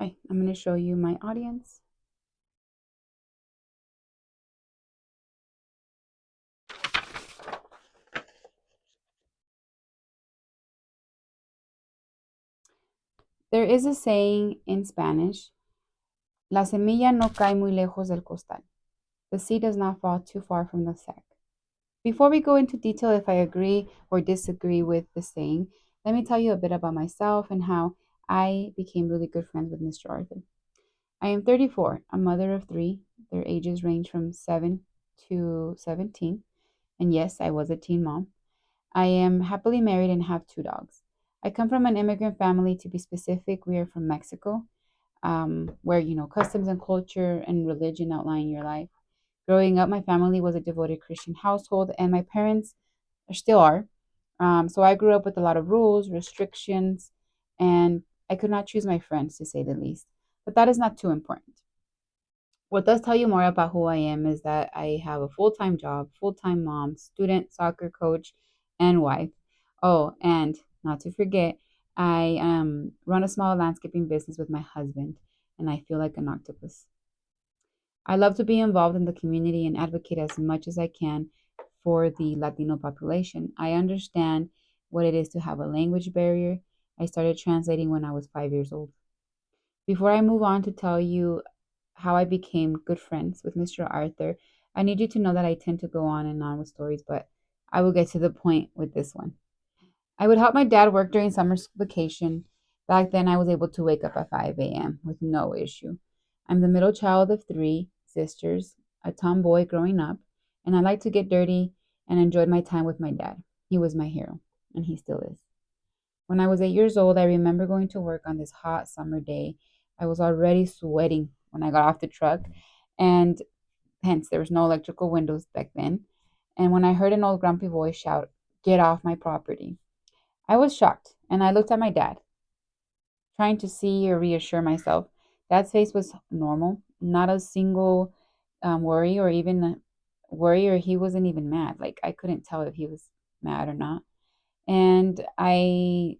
Okay, I'm going to show you my audience. There is a saying in Spanish, la semilla no cae muy lejos del costal. The seed does not fall too far from the sack. Before we go into detail if I agree or disagree with the saying, let me tell you a bit about myself and how I became really good friends with Mr. Arthur. I am 34, a mother of three. Their ages range from 7 to 17. And yes, I was a teen mom. I am happily married and have two dogs. I come from an immigrant family. To be specific, we are from Mexico, where customs and culture and religion outline your life. Growing up, my family was a devoted Christian household, and my parents still are. So I grew up with a lot of rules, restrictions, and I could not choose my friends, to say the least. But that is not too important. What does tell you more about who I am is that I have a full time job, full time mom, student, soccer coach, and wife. Oh, and not to forget, I run a small landscaping business with my husband, and I feel like an octopus. I love to be involved in the community and advocate as much as I can for the Latino population. I understand what it is to have a language barrier. I started translating when I was 5 years old. Before I move on to tell you how I became good friends with Mr. Arthur, I need you to know that I tend to go on and on with stories, but I will get to the point with this one. I would help my dad work during summer vacation. Back then, I was able to wake up at 5 a.m. with no issue. I'm the middle child of three sisters, a tomboy growing up, and I like to get dirty and enjoyed my time with my dad. He was my hero, and he still is. When I was 8 years old, I remember going to work on this hot summer day. I was already sweating when I got off the truck, and hence there was no electrical windows back then. And when I heard an old grumpy voice shout, "Get off my property," I was shocked, and I looked at my dad, trying to see or reassure myself. Dad's face was normal, not a single worry or even worry, or he wasn't even mad. Like I couldn't tell if he was mad or not. And I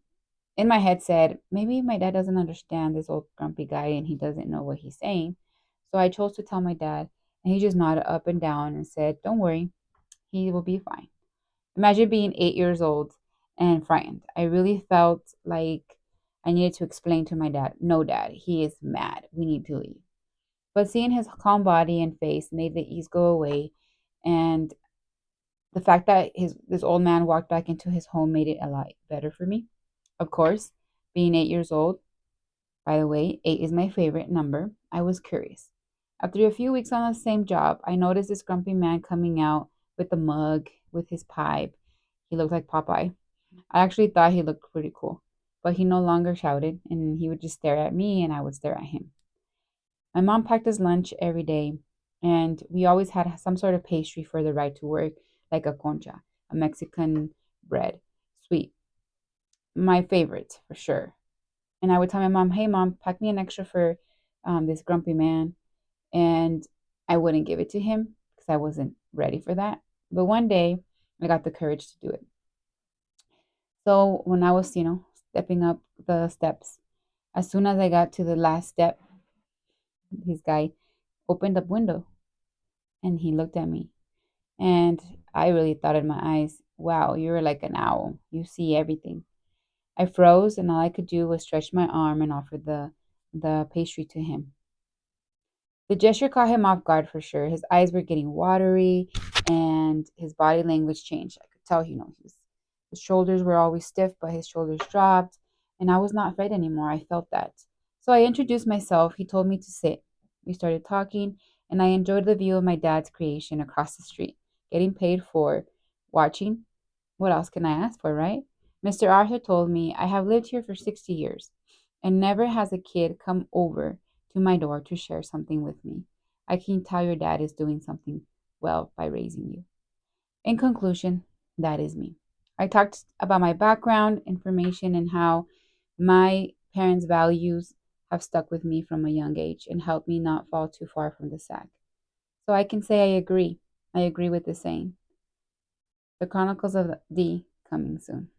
in my head said, maybe my dad doesn't understand this old grumpy guy and he doesn't know what he's saying. So I chose to tell my dad, and he just nodded up and down and said, "Don't worry, he will be fine." Imagine being 8 years old and frightened. I really felt like I needed to explain to my dad, "No, dad, he is mad. We need to leave." But seeing his calm body and face made the ease go away, and the fact that his this old man walked back into his home made it a lot better for me. Of course, being 8 years old, by the way, eight is my favorite number, I was curious. After a few weeks on the same job, I noticed this grumpy man coming out with a mug, with his pipe. He looked like Popeye. I actually thought he looked pretty cool, but he no longer shouted, and he would just stare at me, and I would stare at him. My mom packed us lunch every day, and we always had some sort of pastry for the ride to work, like a concha, a Mexican bread, sweet. My favorite, for sure. And I would tell my mom, "Hey, mom, pack me an extra for this grumpy man." And I wouldn't give it to him because I wasn't ready for that. But one day, I got the courage to do it. So when I was, stepping up the steps, as soon as I got to the last step, this guy opened up window and he looked at me. And I really thought in my eyes, "Wow, you're like an owl. You see everything." I froze, and all I could do was stretch my arm and offer the pastry to him. The gesture caught him off guard for sure. His eyes were getting watery and his body language changed. I could tell, his shoulders were always stiff, but his shoulders dropped. And I was not afraid anymore. I felt that. So I introduced myself. He told me to sit. We started talking, and I enjoyed the view of my dad's creation across the street, getting paid for watching. What else can I ask for, right? Mr. Arthur told me, "I have lived here for 60 years, and never has a kid come over to my door to share something with me. I can tell your dad is doing something well by raising you." In conclusion, that is me. I talked about my background, information, and how my parents' values have stuck with me from a young age and helped me not fall too far from the sack. So I can say I agree. I agree with the saying. The Chronicles of D coming soon.